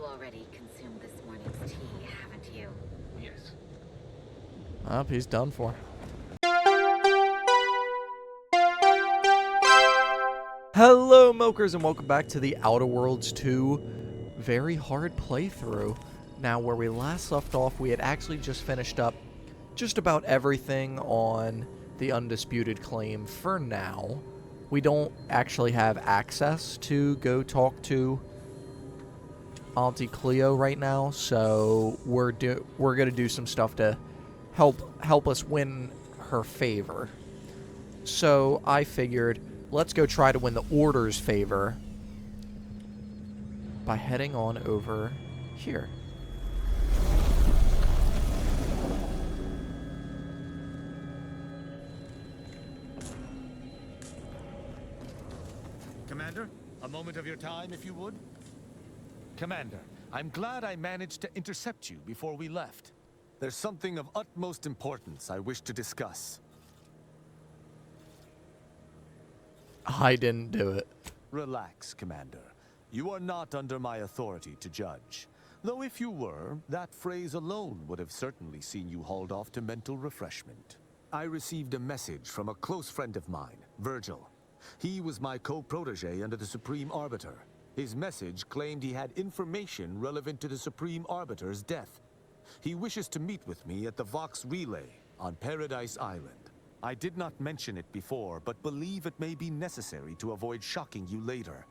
already consumed this morning's tea, haven't you? Yes. He's done for. Hello, Milkers, and welcome back to the Outer Worlds 2 very hard playthrough. Now, where we last left off, we had actually just finished up just about everything on the Undisputed Claim for now. We don't actually have access to go talk to Auntie Cleo right now, so we're gonna do some stuff to help us win her favor. So I figured, let's go try to win the Order's favor by heading on over here. Commander, a moment of your time, if you would. Commander, I'm glad I managed to intercept you before we left. There's something of utmost importance I wish to discuss. I didn't do it. Relax, Commander. You are not under my authority to judge. Though if you were, that phrase alone would have certainly seen you hauled off to mental refreshment. I received a message from a close friend of mine, Virgil. He was my co-protege under the Supreme Arbiter. His message claimed he had information relevant to the Supreme Arbiter's death. He wishes to meet with me at the Vox Relay on Paradise Island. I did not mention it before, but believe it may be necessary to avoid shocking you later.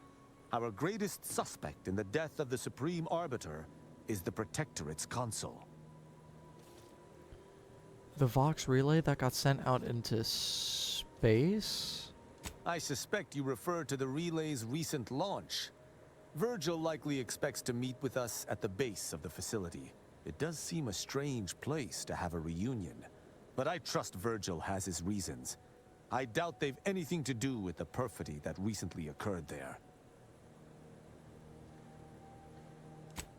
Our greatest suspect in the death of the Supreme Arbiter is the Protectorate's consul. The Vox Relay that got sent out into space? I suspect you refer to the relay's recent launch. Virgil likely expects to meet with us at the base of the facility. It does seem a strange place to have a reunion, but I trust Virgil has his reasons. I doubt they've anything to do with the perfidy that recently occurred there.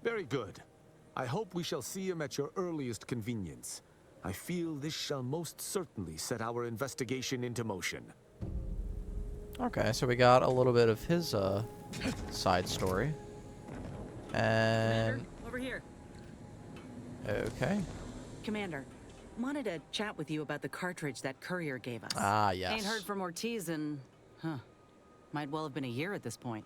Very good. I hope we shall see him at your earliest convenience. I feel this shall most certainly set our investigation into motion. Okay, so we got a little bit of his side story. And Commander, over here. okay. Commander, wanted to chat with you about the cartridge that courier gave us. Ah, yes. Ain't heard from Ortiz in, might well have been a year at this point.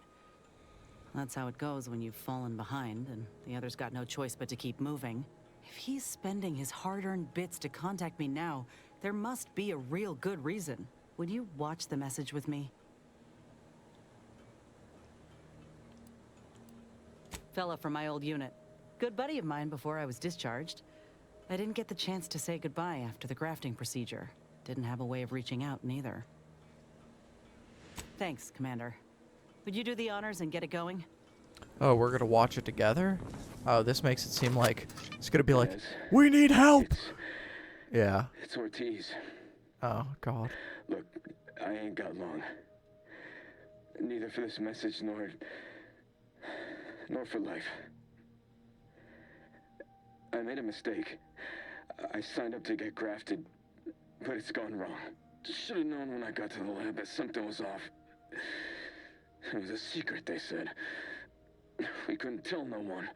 That's how it goes when you've fallen behind, and the others got no choice but to keep moving. If he's spending his hard-earned bits to contact me now, there must be a real good reason. Would you watch the message with me? Fella from my old unit. Good buddy of mine before I was discharged. I didn't get the chance to say goodbye after the grafting procedure. Didn't have a way of reaching out, neither. Thanks, Commander. Would you do the honors and get it going? Oh, we're gonna watch it together? Oh, this makes it seem like it's gonna be like, Yes. we need help! Yeah. It's Ortiz. Oh, God. Look, I ain't got long. Neither for this message nor for life. I made a mistake. I signed up to get grafted, but it's gone wrong. Should have known when I got to the lab that something was off. It was a secret, they said. We couldn't tell no one.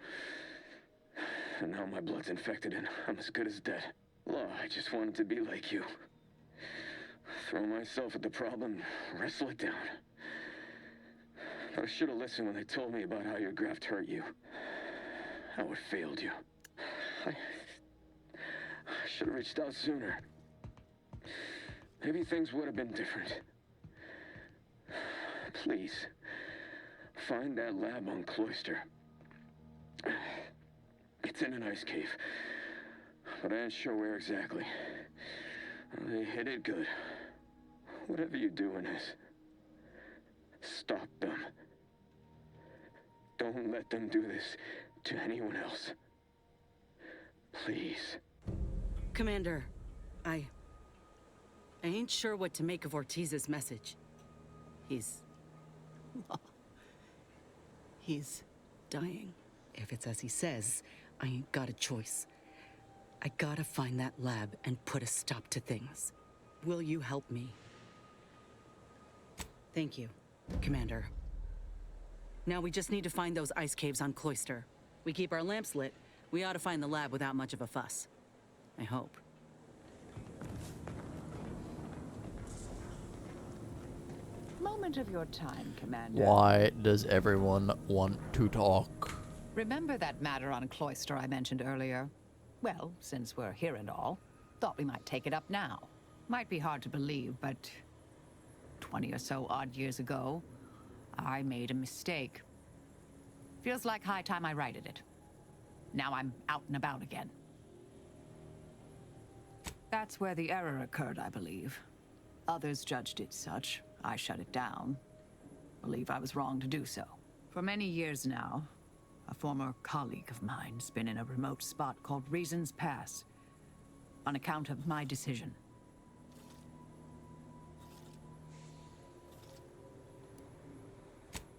And now my blood's infected and I'm as good as dead. Well, I just wanted to be like you. Throw myself at the problem, wrestle it down. I should have listened when they told me about how your graft hurt you. How it failed you. I should have reached out sooner. Maybe things would have been different. Please, find that lab on Cloister. It's in an ice cave, but I ain't sure where exactly. They hid it good. Whatever you're doing is, stop them. Don't let them do this to anyone else. Please. Commander, I ain't sure what to make of Ortiz's message. He's dying. If it's as he says, I ain't got a choice. I gotta find that lab and put a stop to things. Will you help me? Thank you, Commander. Now we just need to find those ice caves on Cloister. We keep our lamps lit, we ought to find the lab without much of a fuss. I hope. Moment of your time, Commander. Why does everyone want to talk? Remember that matter on Cloister I mentioned earlier? Well, since we're here and all, thought we might take it up now. Might be hard to believe, but 20 or so odd years ago, I made a mistake. Feels like high time I righted it. Now I'm out and about again. That's where the error occurred, I believe. Others judged it such. I shut it down. Believe I was wrong to do so. For many years now, a former colleague of mine's been in a remote spot called Reasons Pass, on account of my decision.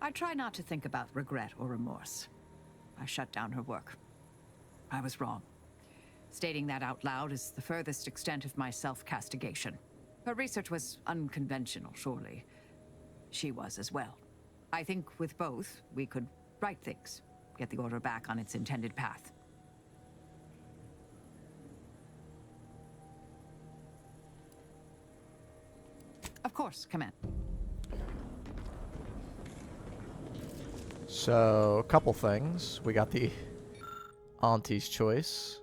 I try not to think about regret or remorse. I shut down her work. I was wrong. Stating that out loud is the furthest extent of my self-castigation. Her research was unconventional, surely. She was as well. I think with both, we could right things, get the Order back on its intended path. Of course, Command. So, a couple things. We got the Auntie's Choice.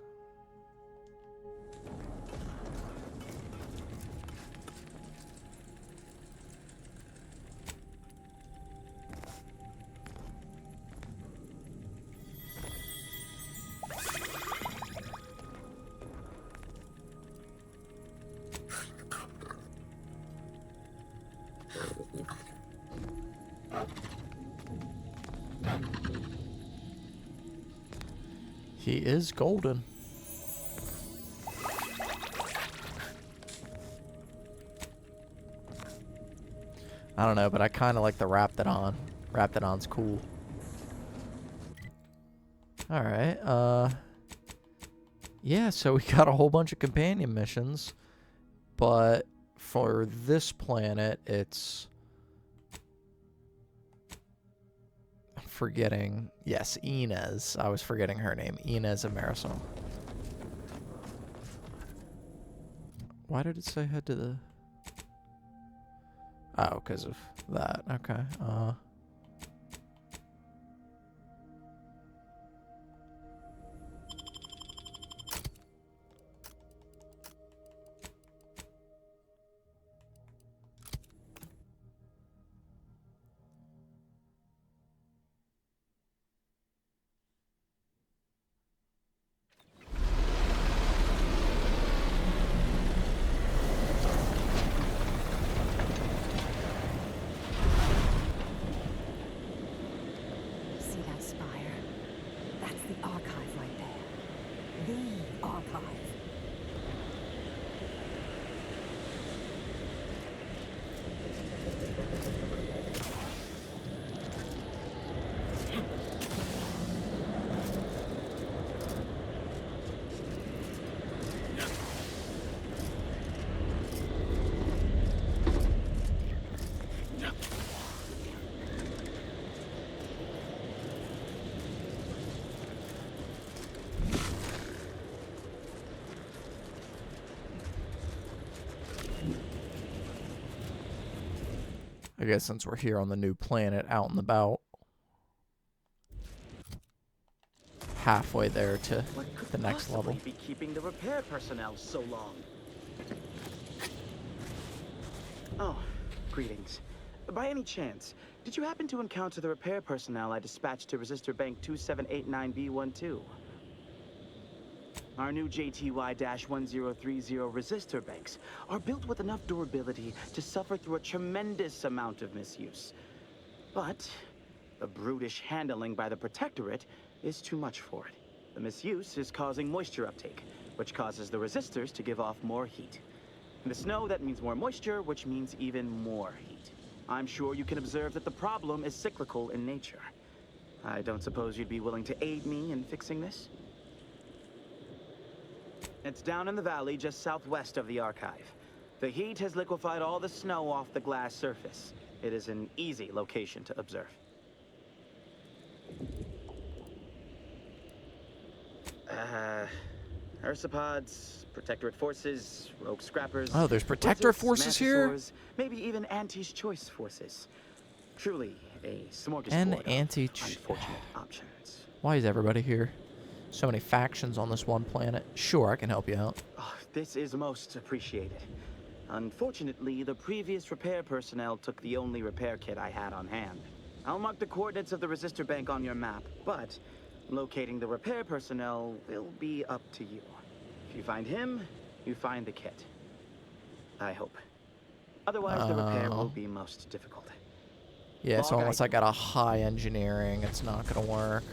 He is golden. I don't know, but I kind of like the Raptidon. Raptidon's cool. Alright, yeah, so we got a whole bunch of companion missions. But for this planet, it's... forgetting. Yes, Inez. I was forgetting her name. Inez and Marisol. Why did it say head to the... Oh, because of that. Okay. See that spire? That's the archive right there. The archive. I guess since we're here on the new planet, out and about. Halfway there to the next level. Be keeping the repair personnel so long. Oh, greetings. By any chance, did you happen to encounter the repair personnel I dispatched to Resistor Bank 2789B12? Our new JTY-1030 resistor banks are built with enough durability to suffer through a tremendous amount of misuse. But the brutish handling by the Protectorate is too much for it. The misuse is causing moisture uptake, which causes the resistors to give off more heat. In the snow, that means more moisture, which means even more heat. I'm sure you can observe that the problem is cyclical in nature. I don't suppose you'd be willing to aid me in fixing this? It's down in the valley just southwest of the archive. The heat has liquefied all the snow off the glass surface. It is an easy location to observe. Ursopods, Protectorate forces, rogue scrappers. Oh, there's Protector wizards, forces here? mantisaurs, maybe even Auntie's Choice forces. Truly a smorgasbord And of unfortunate options. Why is everybody here? So many factions on this one planet. Sure, I can help you out. Oh, this is most appreciated. Unfortunately, the previous repair personnel took the only repair kit I had on hand. I'll mark the coordinates of the resistor bank on your map, but locating the repair personnel will be up to you. If you find him, you find the kit. I hope. Otherwise, the repair will be most difficult. Yeah, so Log unless I got a high engineering, it's not gonna work.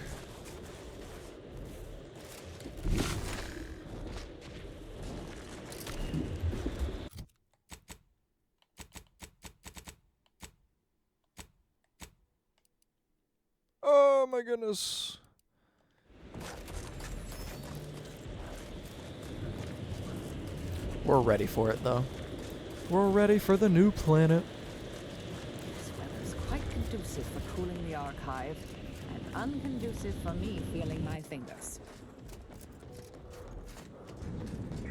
Oh my goodness. We're ready for it, though. We're ready for the new planet. This weather's quite conducive for cooling the archive, and unconducive for me feeling my fingers.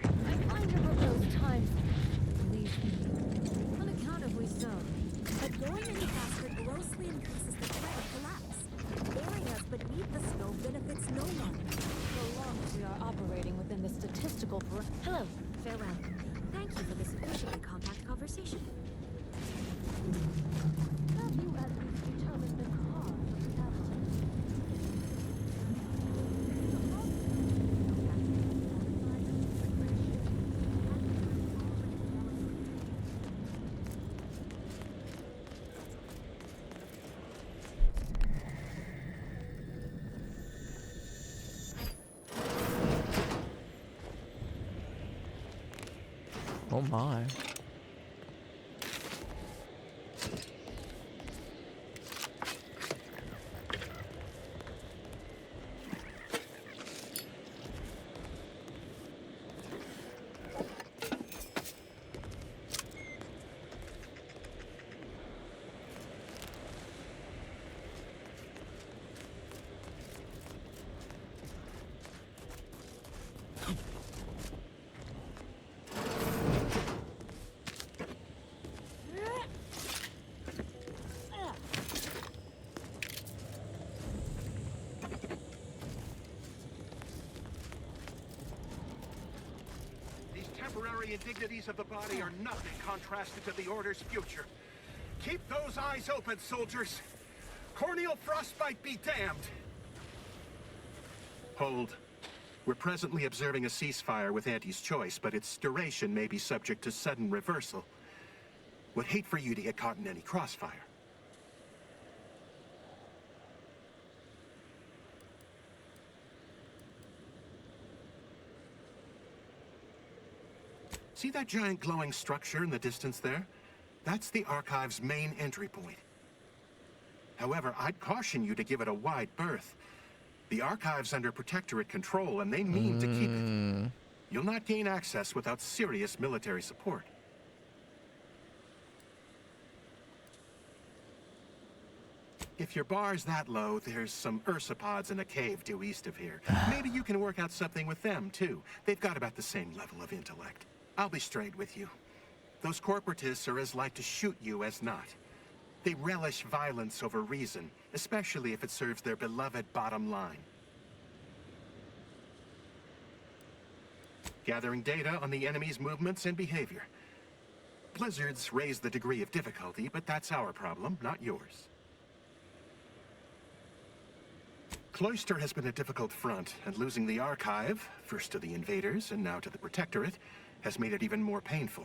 I find it were those times, believe me, unaccountably so. But going any faster grossly increases the threat of collapse. Burying us beneath the snow benefits no one. So long as we are operating within the statistical Hello, farewell. Thank you for this officially compact conversation. Have you at least determined the cause of the avalanche? Oh my. Temporary indignities of the body are nothing contrasted to the Order's future. Keep those eyes open, soldiers. Corneal frostbite be damned. Hold. We're presently observing a ceasefire with Auntie's Choice, but its duration may be subject to sudden reversal. Would hate for you to get caught in any crossfire. See that giant glowing structure in the distance there? That's the Archive's main entry point. However, I'd caution you to give it a wide berth. The Archive's under Protectorate control, and they mean to keep it. You'll not gain access without serious military support. If your bar's that low, there's some ursopods in a cave due east of here. Maybe you can work out something with them, too. They've got about the same level of intellect. I'll be straight with you. Those corporatists are as like to shoot you as not. They relish violence over reason, especially if it serves their beloved bottom line. Gathering data on the enemy's movements and behavior. Blizzards raise the degree of difficulty, but that's our problem, not yours. Cloister has been a difficult front, and losing the Archive, first to the invaders and now to the Protectorate, has made it even more painful.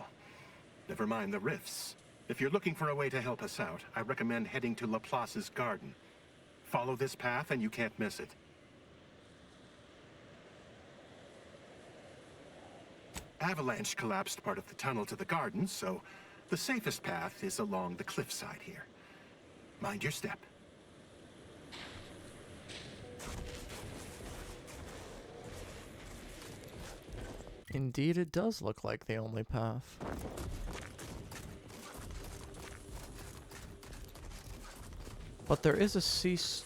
Never mind the rifts. If you're looking for a way to help us out, I recommend heading to Laplace's garden. Follow this path and you can't miss it. Avalanche collapsed part of the tunnel to the garden, so the safest path is along the cliffside here. Mind your step. Indeed, it does look like the only path. But there is a cease...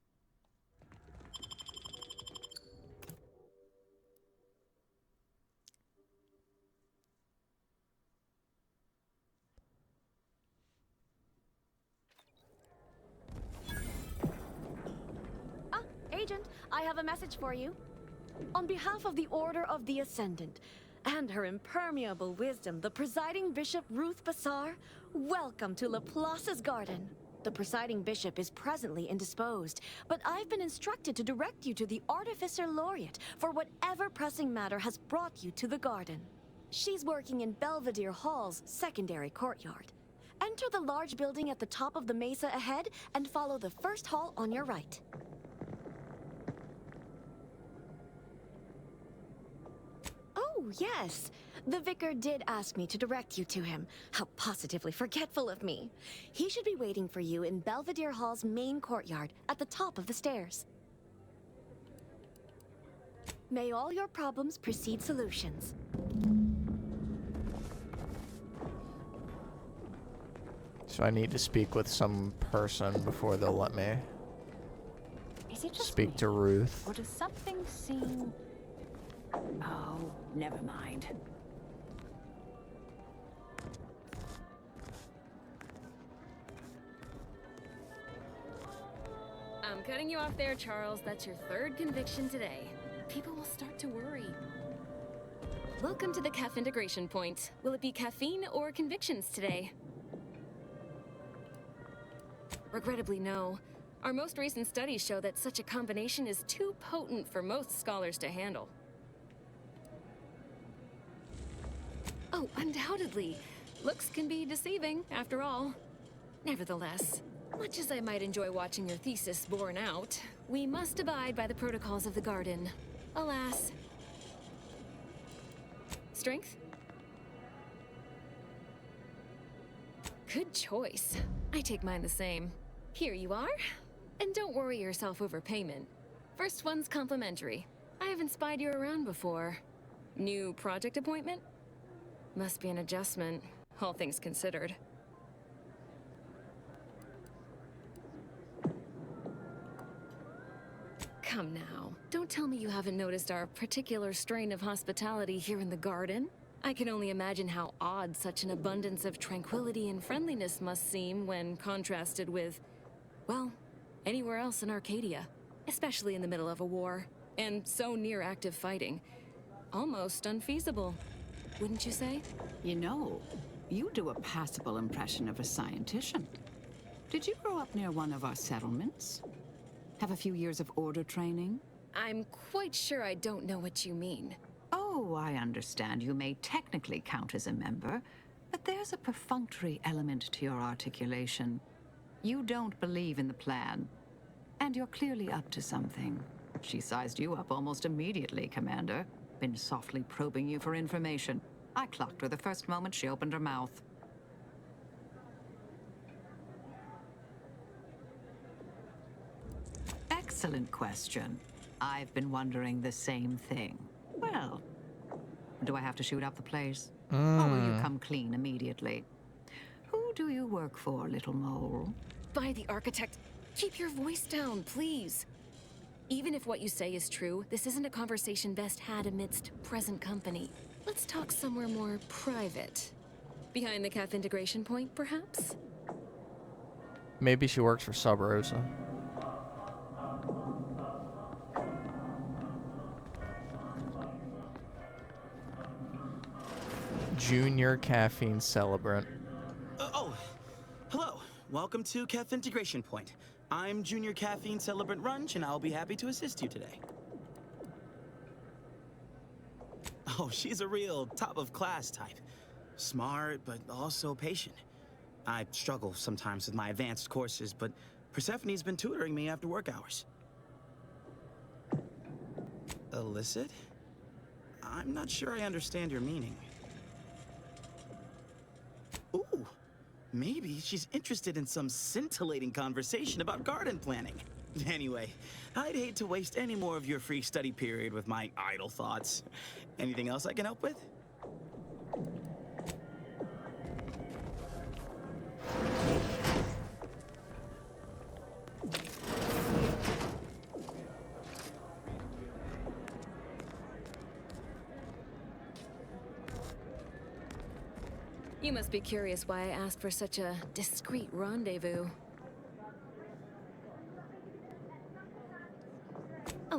Agent, I have a message for you. On behalf of the Order of the Ascendant, and her impermeable wisdom, the presiding bishop Ruth Bassar, welcome to Laplace's garden. The presiding bishop is presently indisposed, but I've been instructed to direct you to the Artificer Laureate for whatever pressing matter has brought you to the garden. She's working in Belvedere Hall's secondary courtyard. Enter the large building at the top of the mesa ahead and follow the first hall on your right. Oh, yes. The vicar did ask me to direct you to him. How positively forgetful of me. He should be waiting for you in Belvedere Hall's main courtyard at the top of the stairs. May all your problems precede solutions. So I need to speak with some person before they'll let me Is it just speak me? to Ruth. Or does something seem... Oh, never mind. I'm cutting you off there, Charles. That's your third conviction today. People will start to worry. Welcome to the CAF integration point. Will it be caffeine or convictions today? Regrettably, no. Our most recent studies show that such a combination is too potent for most scholars to handle. Oh, undoubtedly. Looks can be deceiving, after all. Nevertheless, much as I might enjoy watching your thesis borne out, we must abide by the protocols of the garden. Alas. Strength? Good choice. I take mine the same. Here you are. And don't worry yourself over payment. First one's complimentary. I haven't spied you around before. New project appointment? Must be an adjustment, all things considered. Come now, don't tell me you haven't noticed our particular strain of hospitality here in the garden. I can only imagine how odd such an abundance of tranquility and friendliness must seem when contrasted with, well, anywhere else in Arcadia, especially in the middle of a war, and so near active fighting. Almost unfeasible, wouldn't you say? You know, you do a passable impression of a scientician. Did you grow up near one of our settlements? Have a few years of order training? I'm quite sure I don't know what you mean. Oh, I understand you may technically count as a member, but there's a perfunctory element to your articulation. You don't believe in the plan, and you're clearly up to something. She sized you up almost immediately, Commander. Been softly probing you for information. I clocked her the first moment she opened her mouth. Excellent question. I've been wondering the same thing. Well, do I have to shoot up the place? Or will you come clean immediately? Who do you work for, little mole? By the architect, keep your voice down, please. Even if what you say is true, this isn't a conversation best had amidst present company. Let's talk somewhere more private. Behind the CAF integration point, perhaps? Maybe she works for Sub Rosa. Junior caffeine celebrant. Hello. Welcome to CAF Integration Point. I'm Junior Caffeine Celebrant Runch, and I'll be happy to assist you today. Oh, she's a real top-of-class type. Smart, but also patient. I struggle sometimes with my advanced courses, but Persephone's been tutoring me after work hours. Illicit? I'm not sure I understand your meaning. Ooh, maybe she's interested in some scintillating conversation about garden planning. Anyway, I'd hate to waste any more of your free study period with my idle thoughts. Anything else I can help with? You must be curious why I asked for such a discreet rendezvous.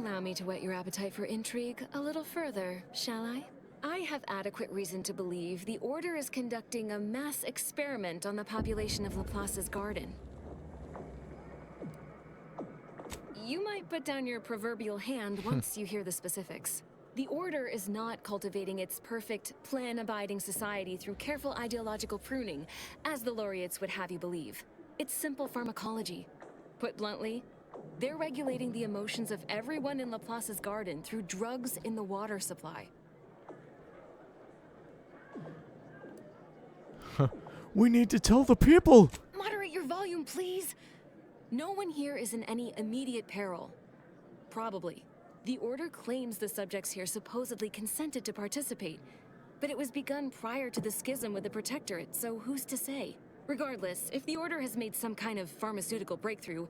Allow me to whet your appetite for intrigue a little further, shall I? I have adequate reason to believe the Order is conducting a mass experiment on the population of Laplace's garden. You might put down your proverbial hand once you hear the specifics. The Order is not cultivating its perfect, plan-abiding society through careful ideological pruning, as the laureates would have you believe. It's simple pharmacology. Put bluntly, they're regulating the emotions of everyone in Laplace's garden through drugs in the water supply. We need to tell the people! Moderate your volume, please! No one here is in any immediate peril. Probably. The Order claims the subjects here supposedly consented to participate, but it was begun prior to the schism with the Protectorate, so who's to say? Regardless, if the Order has made some kind of pharmaceutical breakthrough,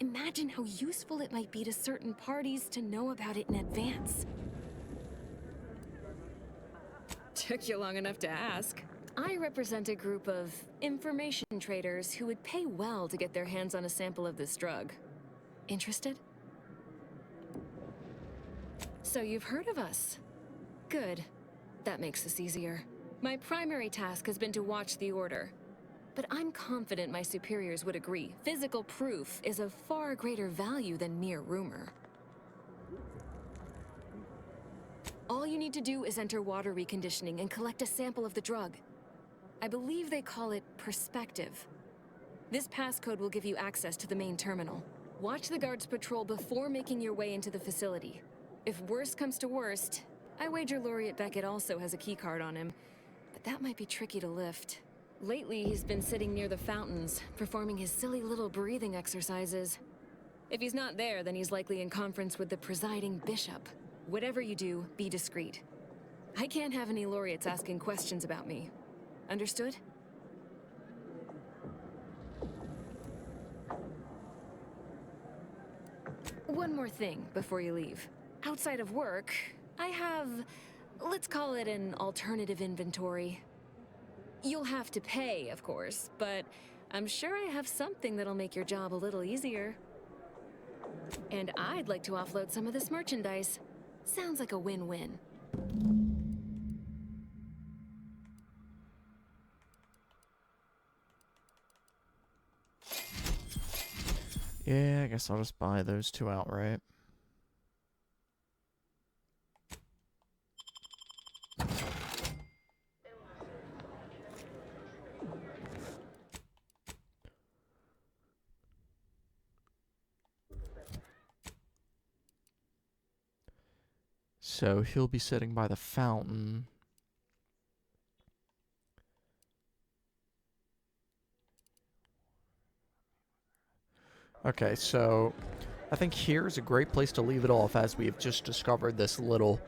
imagine how useful it might be to certain parties to know about it in advance. Took you long enough to ask. I represent a group of information traders who would pay well to get their hands on a sample of this drug. Interested? So you've heard of us. Good. That makes this easier. My primary task has been to watch the Order. But I'm confident my superiors would agree. Physical proof is of far greater value than mere rumor. All you need to do is enter water reconditioning and collect a sample of the drug. I believe they call it perspective. This passcode will give you access to the main terminal. Watch the guards patrol before making your way into the facility. If worst comes to worst, I wager Laureate Beckett also has a keycard on him, but that might be tricky to lift. Lately, he's been sitting near the fountains, performing his silly little breathing exercises. If he's not there, then he's likely in conference with the presiding bishop. Whatever you do, be discreet. I can't have any laureates asking questions about me. Understood? One more thing before you leave. Outside of work, I have, let's call it an alternative inventory. You'll have to pay, of course, but I'm sure I have something that'll make your job a little easier. And I'd like to offload some of this merchandise. Sounds like a win-win. Yeah, I guess I'll just buy those two outright. So he'll be sitting by the fountain. Okay, so I think here's a great place to leave it off, as we've just discovered this little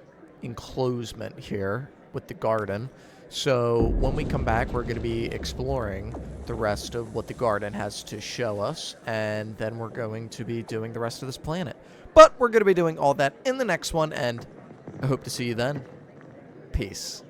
enclosement here with the garden. So when we come back, we're going to be exploring the rest of what the garden has to show us, and then we're going to be doing the rest of this planet. But we're going to be doing all that in the next one, and I hope to see you then. Peace.